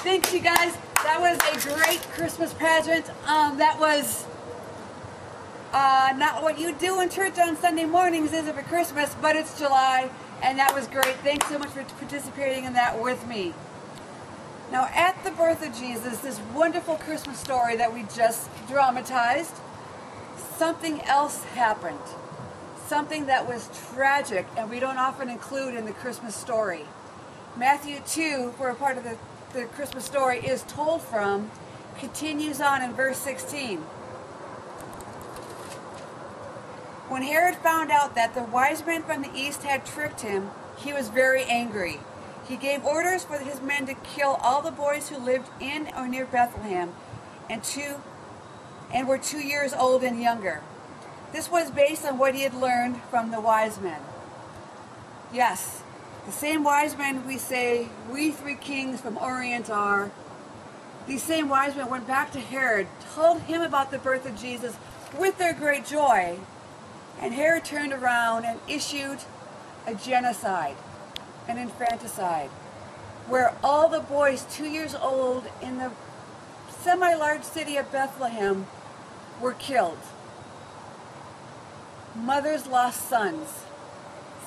Thanks, you guys. That was a great Christmas pageant. That was not what you do in church on Sunday mornings, is it, for Christmas, but it's July, and that was great. Thanks so much for participating in that with me. Now, at the birth of Jesus, this wonderful Christmas story that we just dramatized, something else happened. Something that was tragic, and we don't often include in the Christmas story. Matthew 2, where a part of the Christmas story is told from, continues on in verse 16. When Herod found out that the wise men from the east had tricked him, he was very angry. He gave orders for his men to kill all the boys who lived in or near Bethlehem and were 2 years old and younger. This was based on what he had learned from the wise men. Yes, the same wise men we say we three kings from Orient are. These same wise men went back to Herod, told him about the birth of Jesus with their great joy, and Herod turned around and issued a genocide, an infanticide, where all the boys 2 years old in the semi-large city of Bethlehem were killed. Mothers lost sons,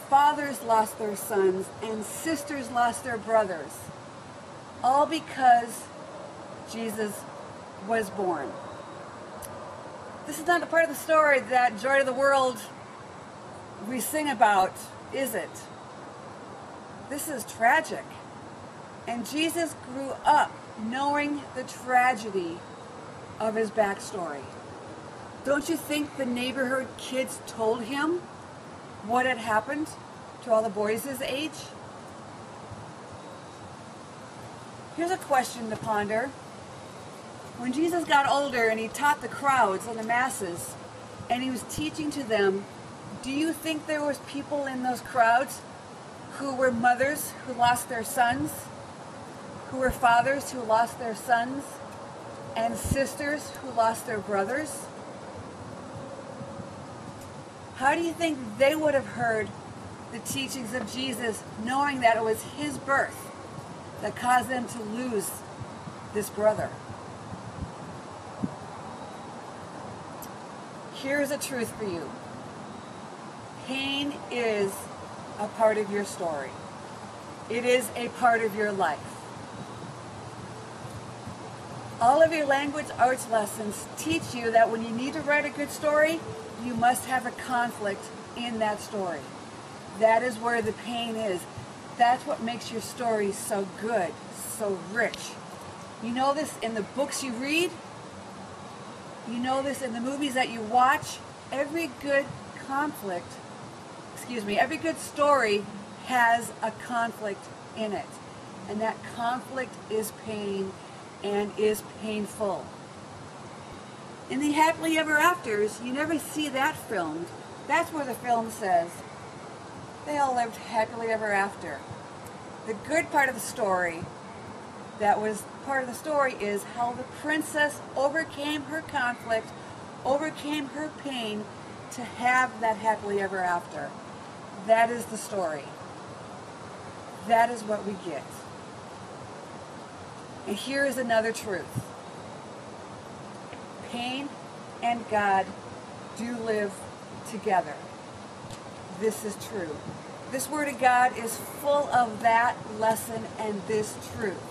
fathers lost their sons, and sisters lost their brothers, all because Jesus was born. This is not a part of the story that Joy to the World we sing about, is it? This is tragic. And Jesus grew up knowing the tragedy of his backstory. Don't you think the neighborhood kids told him what had happened to all the boys his age? Here's a question to ponder. When Jesus got older and he taught the crowds and the masses, and he was teaching to them, do you think there was people in those crowds who were mothers who lost their sons, who were fathers who lost their sons, and sisters who lost their brothers? How do you think they would have heard the teachings of Jesus, knowing that it was his birth that caused them to lose this brother? Here's a truth for you. Pain is a part of your story. It is a part of your life. All of your language arts lessons teach you that when you need to write a good story, you must have a conflict in that story. That is where the pain is. That's what makes your story so good, so rich. You know this in the books you read. You know this in the movies that you watch. Every good every good story has a conflict in it. And that conflict is pain and is painful. In the Happily Ever Afters, you never see that filmed. That's where the film says they all lived happily ever after. The good part of the story, that was part of the story, is how the princess overcame her conflict, overcame her pain to have that happily ever after. That is the story. That is what we get. And here is another truth. Pain and God do live together. This is true. This Word of God is full of that lesson and this truth.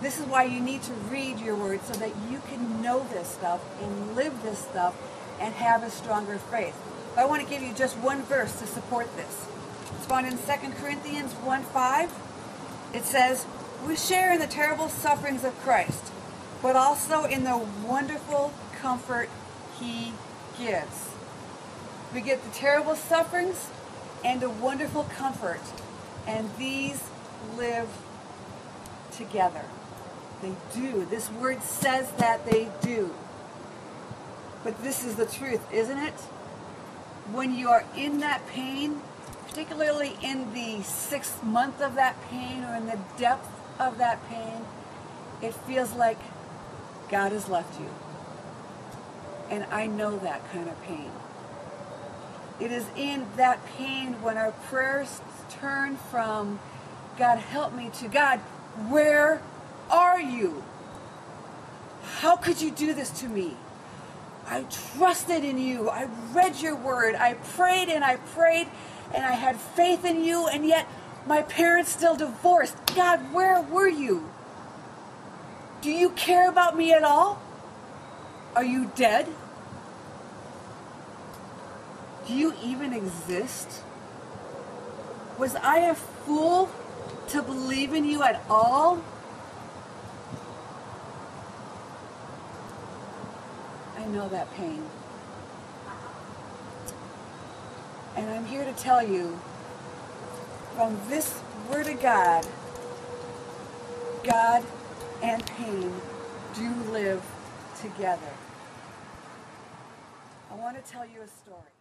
This is why you need to read your Word, so that you can know this stuff and live this stuff and have a stronger faith. But I want to give you just one verse to support this. It's found in 2 Corinthians 1:5. It says, "We share in the terrible sufferings of Christ, but also in the wonderful comfort he gives." We get the terrible sufferings and a wonderful comfort, and these live together. They do. This word says that they do. But this is the truth, isn't it? When you are in that pain, particularly in the 6th month of that pain or in the depth of that pain, it feels like God has left you. And I know that kind of pain. It is in that pain when our prayers turn from God help me to God, where are you? How could you do this to me? I trusted in you. I read your word. I prayed and I prayed and I had faith in you, and yet my parents still divorced. God, where were you? Do you care about me at all? Are you dead? Do you even exist? Was I a fool to believe in you at all? I know that pain. And I'm here to tell you, from this word of God, God and pain do live together. I want to tell you a story.